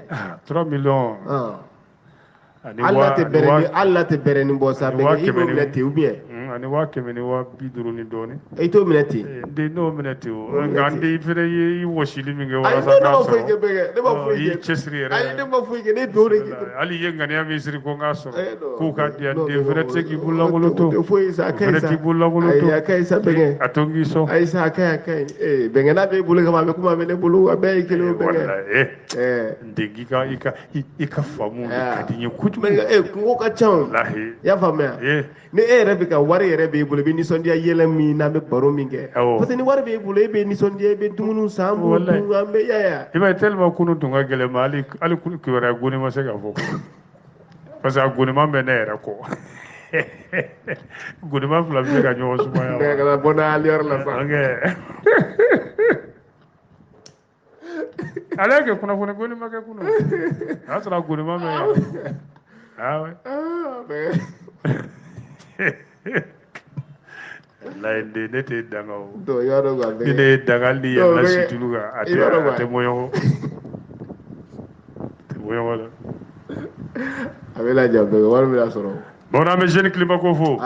3 millions Allah tɛ bɛrɛ ni bɔ sa bɛnkɛ i b'o minɛ ten ou bien ani 100 ni 50 ni dɔɔnin i t'o minɛ ten n n'o minɛ ten o nka n den fɛnɛ ye i wɔsili min kɛ walasa k'a sɔrɔ i cɛsiri yɛrɛ ayi ne ma foyi kɛ ne don de hali i ye ŋaniya min siri ko n k'a sɔrɔ k'o ka di yan den fɛnɛ tɛ se k'i bololankolon to fɛnɛ t'i bololankolon to a ka ɲi sa bɛnkɛ a to n k'i sɔn ayi sa a ka ɲi bɛnkɛ n'a b'e bolo kama a bɛ kuma bɛ ne bolo a bɛɛ ye kelen o bɛnkɛ n den i ka faamu de ka di n ye kojugu kungo ka ca o i y'a faamuya ni e yɛrɛ bɛ ka wari wari yɛrɛ b'e bolo i bɛ nisɔndiya yɛlɛ min n'an bɛ baro min kɛ parce que ni wari b'e bolo e bɛ nisɔndiya i bɛ dumuni san b'o dun an bɛ yaya i b'a ye tellement kunun tun ka gɛlɛn ma hali kibaruya goni ma se ka fɔ parce que a goniman bɛ ne yɛrɛ kɔ goniman fila bɛ se ka ɲɔgɔn sumaya wa kana bɔ n'a hali yɔrɔ la sa ale kɛ kunnafoni goni ma kɛ kunun o y'a sɔrɔ a goniman bɛ yan layi ne tɛ danga o ni ne ye danga hali ni yɛlɛla situlu kan a tɛ mɔɲɔgɔn dɛ a bɛ lajɛ bɛɛ wari bɛ sɔrɔ bon an bɛ jeune climat ko fo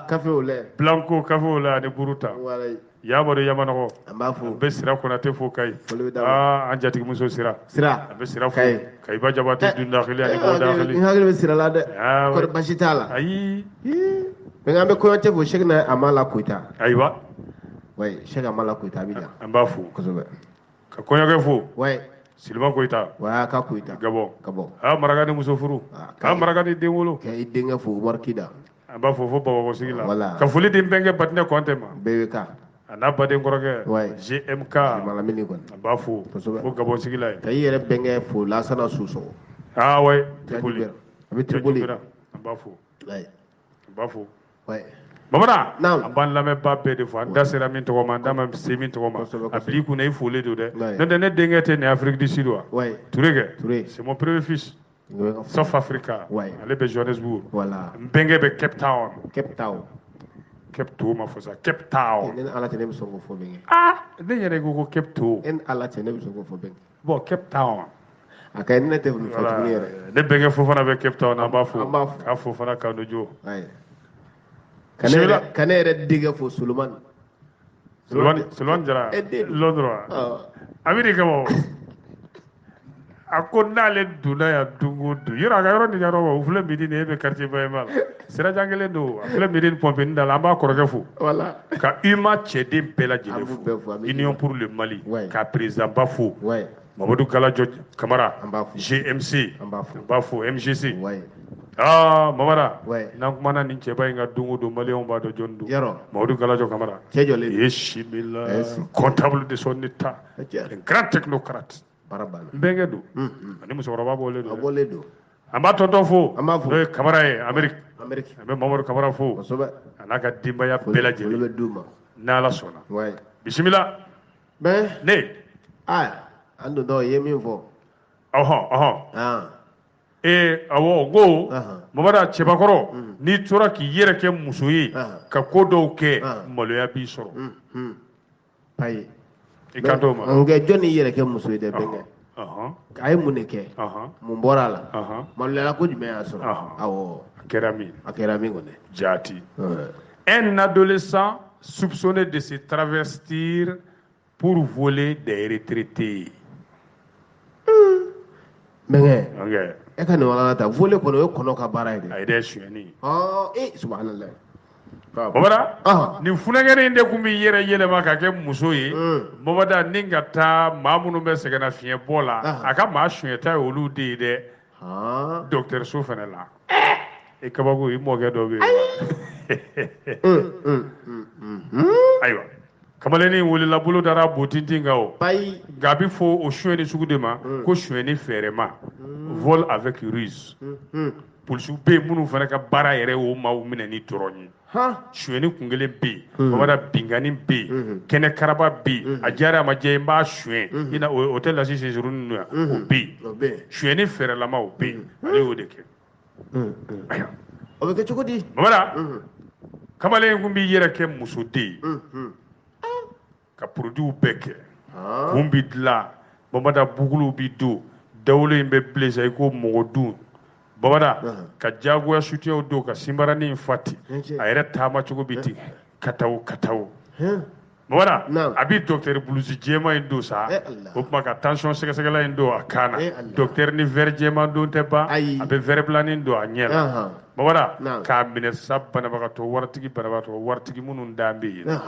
café o lɛ blanco café o la ani buruta Yamadu Yamanɔgɔ an b'a fo an bɛ Sira Konate fo Kayi an jatigimuso Sira an bɛ Sira fo Kayiba Jabate Dundakili ani Bɔ Dakili n hakili bɛ Sira la dɛ kɔri basi t'a la ayi mais an bɛ kɔɲɔcɛ fo Cheikh na Amala Koyita ayiwa oui Cheikh Amala Koyita a bɛ yan an b'a fo kosɛbɛ ka kɔɲɔkɛ fo oui Silima Koyita ka Koyita Gabon Maraka ni muso furu Maraka ni den wolo i denkɛ fo Umar Kida an b'a fo Bamakɔ sigi la ka foli di n bɛnkɛ Batinɛ Kɔnte ma BBK a n'a baden kɔrɔkɛ GMK Malamini kɔni an b'a fo Gabon sigi la ka i yɛrɛ bɛnkɛ fo Lasana Soso ouais Tripoli a bɛ Tripoli an b'a fo an b'a fo ouais Bamana an b'an lamɛnbaa bɛɛ de fo an da sera min tɔgɔ ma an da ma se min tɔgɔ ma a bil'i kunna i folen don dɛ n'o tɛ ne denkɛ tɛ nin Afrique du Sud wa Touré kɛ c'est mon premier fils South Africa ale bɛ Johannesburg n bɛnkɛ bɛ Cape Town ma fɔ sa Cape Town ne ala tɛ ne bɛ sɔn k'o fɔ bɛnkɛ ne yɛrɛ ko Cape Town ne ala tɛ ne bɛ sɔn k'o fɔ bɛnkɛ bon Cape Town a ka ne tɛ fɔ tuguni yɛrɛ ne bɛnkɛ Fofana bɛ Cape Town an b'a fo k'a Fofana Kandojo ka ne yɛrɛ denkɛ fo Solomani Jara Londres Amérique kama a ko n'ale donna yan don o don yɔrɔ a ka yɔrɔ nin yɔrɔ o filɛ midi nin e bɛ quartier Bayema la sirajan kelen don a filɛ midi ni Pɔnpeni da la an b'a kɔrɔkɛ fo ka UMA cɛden bɛɛ lajɛlen fo Union pour le Mali ka président ba fo Mamadou Galajo Kamara GMC an b'a fo MGC Mamara n'an kumana nin cɛba in ka don o don maliyɛnw b'a dɔn jɔni don Mamadou Galajo Kamara Yeshimila comptable de son état un grand technocrate n bɛnkɛ don ani musokɔrɔba bɔlen don an b'a tɔntɔn fo n'o ye Kamara ye Amérique an bɛ Mamadu Kamara fo a n'a ka denbaya bɛɛ lajɛlen n'Ala sɔnna bisimila ne an don dɔw ye min fɔ awɔ ko Mamadu cɛbakɔrɔ n'i tora k'i yɛrɛ kɛ muso ye ka ko dɔw kɛ maloya b'i sɔrɔ ayi i ka t'o ma nkɛ jɔn y'i yɛrɛ kɛ muso ye dɛ bɛnkɛ a ye mun de kɛ mun bɔra a la maloyala ko jumɛn y'a sɔrɔ awɔ a kɛra min kɔni jaati un adolescent soupçonné de se travestir pour voler des retraités bɛnkɛ e ka nin wala ta voler kɔnɔ o ye kɔnɔ ka baara ye dɛ a ye dɛ suyɛni subhanallah Mamada nin funakɛnin in de tun bɛ yɛrɛ yɛlɛma ka kɛ muso ye Mamada ni ka taa maa minnu bɛ sɛgɛnna fiɲɛ bɔ la a ka maa suyɛta ye olu de ye dɛ dɔgɔtɔrɔso fana la i kabako i mɔkɛ dɔ bɛ yen ayiwa kamalennin wulila bolo dara botintin kan o nka a bɛ fɔ o suyɛnni sugu de ma ko suyɛnni fɛɛrɛma vol avec ruse polisiw bɛ yen minnu fana ka baara yɛrɛ o maaw minɛ ni dɔrɔn ye suyɛnni kun kelen bɛ yen Mamada binkani bɛ yen kɛnɛ karaba bɛ yen a diyara a ma diya n b'a suyɛn i na o tɛ lasi sɛsuru ninnu yan o bɛ yen suyɛnni fɛɛrɛlama o bɛ yen ale y'o de kɛ ayiwa o bɛ kɛ cogo di Mamada kamalen kun b'i yɛrɛ kɛ musoden ka produits bɛɛ kɛ kun bɛ dilan Mamada buguluw bɛ don dawolo in bɛ bilen i ko mɔgɔ dun Mamada ka jagoya sutiyaw don ka sinbaranin in fati a yɛrɛ taama cogo bɛ ten kataw Mamada a bɛ docteur bulusi jɛma in don sa o tuma ka tension sɛgɛsɛgɛla in don a kan na docteur ni verre jɛma don tɛ ban a bɛ verre bilanin don a ɲɛ la Mamada k'a minɛ sa banabagatɔ waritigi minnu dan bɛ yen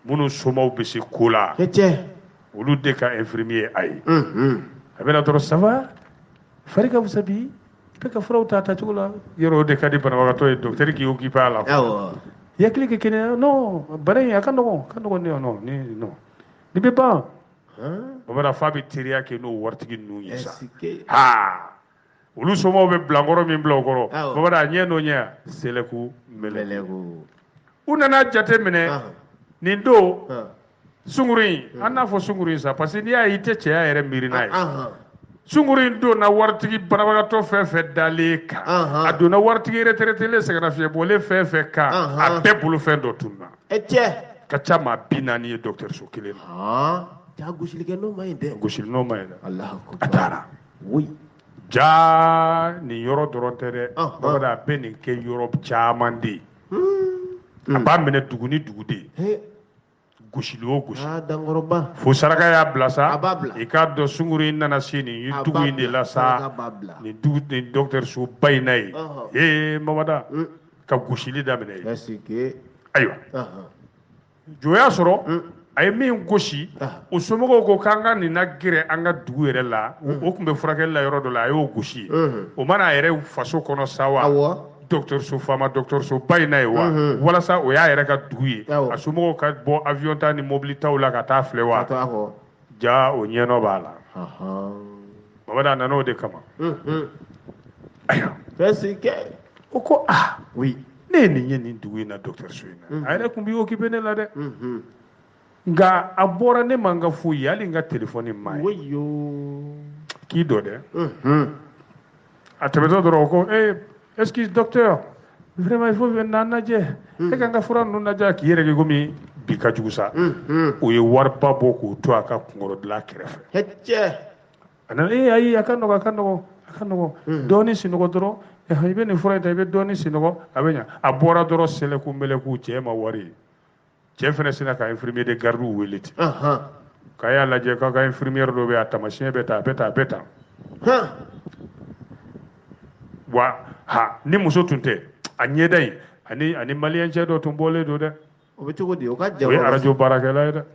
minnu somaw bɛ se ko la olu de ka infirmier a ye a bɛna dɔrɔn ça va fari ka fusa bi bɛɛ ka furaw ta cogo la yɔrɔ o de ka di banabagatɔ ye docteur k'i occupé a la yakili ke kene no bare ya kan no no ni be ba baba fa bi teriya ke no wartigi nu yisa ha ulu somo be blangoro min blogoro baba da nye no nya seleku melegu unana jate mine ni do sunguri anna fo sunguri sa parce que ni ya ite che ya ere mirina sunguri do na wartigi barabaga to fe daleka aduna wartigi retraité le segana fie bolé fe ka a be bulu fe do tunna ka chama binani e docteur Sokile ja gushilike no mayde Allah ko atara oui ja ni yoro dorontere baba be ni ke Europe chamandi aba mene duguni dugude gushilo dangoroba fo saraka ya blasa e ka do sunguri nana sini dugu ni la sa ni dugu ni docteur Sou baynay mawada ka gushili da mene yasike aywa joya soro ay min goshi o somogo ko kanga ni nagire anga dugu yere la o kumbe furakel la yoro do la ayo goshi o mana yere faso kono sawa docteur Sou fama docteur Sou baynay wa wala sa o ya yere ka dugu yi a somogo ka bo avion ta ni mobili taw la ka ta flewa ja o nyeno bala babada nano de kama ayo fesike o ko oui ne ni nyeni dugu na docteur Sou ina ayre kumbi occupé ne la de nga abora ne manga fuyi ali nga telefoni mai wayo ki do de atabeto doro ko excuse docteur vraiment il faut venir naje e kanga fura no naja ki yere gomi bi ka jugusa o ye warba boko to aka kungoro de la krefe hecce ana ayi akano doni sinogo doro ibe ni fura ita doni sinogo abenya abora doro sele ku mele ku chema wari chefene sina ka infirmier de garde weliti ka ya laje ka infirmier do be atamachien beta wa ha ni muso tunte anyedai ani malien je do tumbole do de o be to godi o ka jawo we arajo barakela ida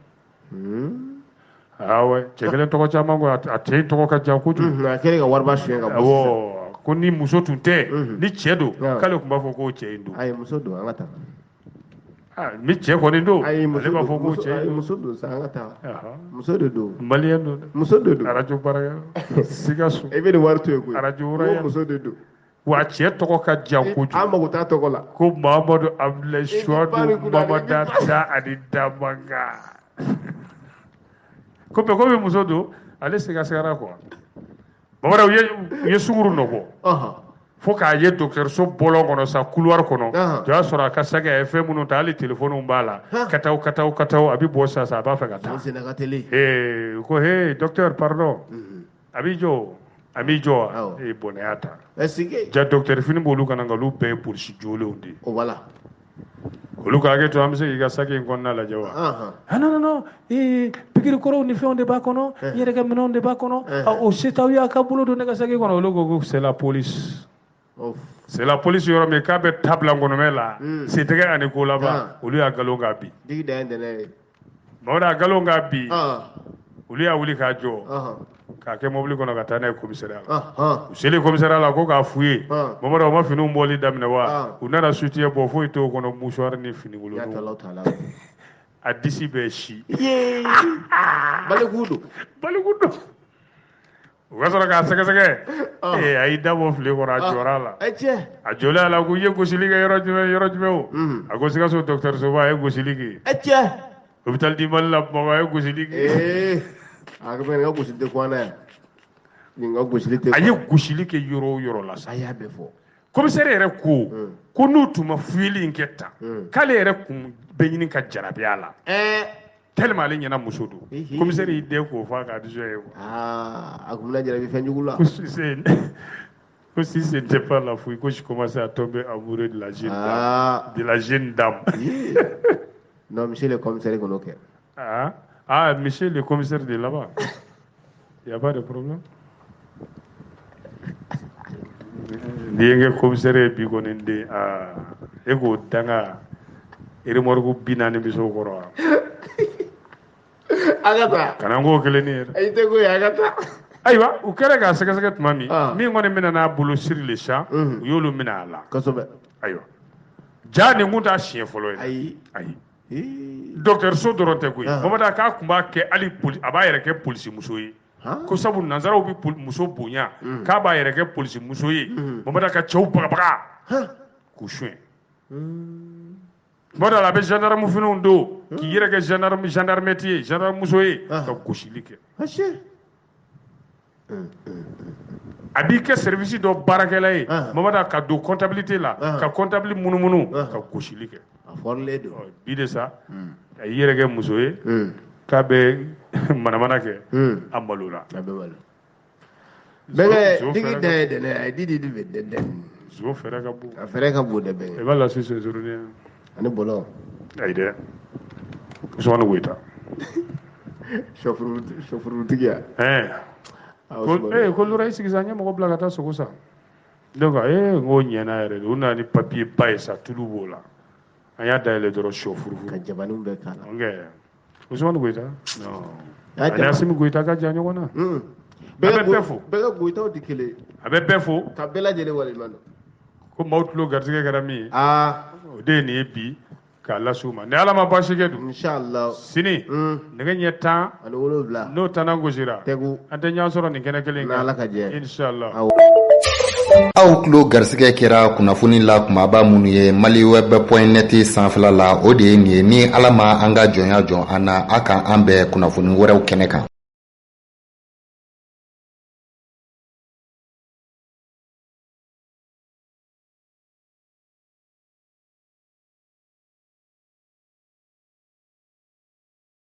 awe chegele to ko chama ngo ate to ko ka jakuju na kere ga warba shuenga bo ko ni muso tunte ni chedo kale kumba fo ko chendo ay muso do angata mi che ko ni do ay muso ba fo ko che ay muso do sangata muso do malien do muso do arajo barakela sigasu e be de warto e ko arajo ura muso do wa che to ko ka jakuju amago ta to ko la ko Mamadou Abdoulaye Chouadou Mamada ta adi damanga ko be muso do ale sigara ko babara ye suguru no ko fo ka ye docteur So bolo kono sa couloir kono ja sora ka saga e fe munu ta ali telephone mbala kataw abi bo sa ba fa gata ko docteur pardon abi jo boneta ja docteur fini bolu kana ngalu be pour si jole undi o wala olu ka ke to amse ga sake ngonna la jawa non pikiri koro ni fe on de ba kono yere ga menon de ba kono o setawi aka bulo do ne ga sake kono logo c'est la police yoro me ka be tabla ngono mela c'était ani ko la ba olu ya galonga bi digi da ndene mawda galonga bi olu ya wuli ka jo ka ke mobili kono ka tana commissariat usele commissariat la ko ka fuye mamara o ma finu mboli damne wa unana sutiye bo fo ito kono mouchoir ni fini wolo ya Allah taala a disi be shi baligudo wasara ka sege ay dabo fle ko rajora la a jola la ko ye ko siliga yoro jume o a ko siga so docteur so ba e go siligi hôpital di mal la mo ba e go siligi aga ben nga gusili ko na ni nga gusili te ayi gusili ke yoro la sa aya be fo commissaire yere ko nutuma fuili nketta kale yere kum benyini ka jarabi ala tellement ale nyana musodo commissaire ide ko fa ka dijo e agumna jarabi fenjugula aussi c'était pas la fouille que je commençais à tomber amoureux de la jeune dame non monsieur le commissaire konoke monsieur le commissaire de là-bas. Il n'y a pas de problème. Ndienge commissaire bigonende ego danga ere morgu binane biso koro. Agata. Kanango keleni. Ayite go agata. Aywa ukere ga sega mami mi ngone mina na bulu sur les champs yolo mina la. Kosobe. Aywa. ja ni mun t'a siɲɛ fɔlɔ ye ayi dɔgɔtɔrɔso dɔrɔn tɛ koyi Mamada k'a kun b'a kɛ hali a b'a yɛrɛ kɛ polisimuso ye ko sabu nanzaraw bɛ muso bonya k'a b'a yɛrɛ kɛ polisimuso ye Mamada ka cɛw bagabaga k'u suɲɛ tuma dɔ la a bɛ gendarme finiw don k'i yɛrɛ kɛ gendarmeti ye gendarmemuso ye ka gosili kɛ a b'i kɛ service dɔ baarakɛla ye Mamada ka don comptabilité la ka comptable munumunu ka gosili kɛ bi de sa a y'i yɛrɛ kɛ muso ye k'a bɛ manamana kɛ a malo la bɛnkɛ digi da ye dɛnɛ a ye di bɛ dɛn zo fɛrɛ ka bon a fɛrɛ ka bon dɛ bɛnkɛ i b'a lasi sɛnsurunin ani bɔlɔ ayi dɛ Usmane Goyita chauffeur-tigi ya ko lora i sigi sa n ye mɔgɔ bila ka taa sogo sa donc n k'o ɲɛna yɛrɛ de u nana ni papier ba ye sa tulu b'o la an y'a dayɛlɛ dɔrɔn sɔ furufu ka jabaninw bɛɛ k'a la Usmane Goyita non ani Asimi Goyita ka jan ɲɔgɔn na a bɛ bɛɛ fo bɛɛ ka Goyitaw tɛ kelen a bɛ bɛɛ fo ka bɛɛ lajɛlen waleɲuman dɔn ko maaw tulo garisɛgɛ kɛra min ye o de ye nin ye bi k'a las'u ma ni Ala ma baasi kɛ dun inchallah sini nɛgɛ ɲɛ 10 n'o tana gosira an tɛ ɲɔgɔn sɔrɔ nin kɛnɛ kelen kan inchallah aw tulo garisɛgɛ kɛra kunnafoni la kumaba minnu ye maliweb.net sanfɛla la o de ye nin ye ni Ala ma an ka jɔnya jɔn an na a kan an bɛɛ kunnafoni wɛrɛw kɛnɛ kan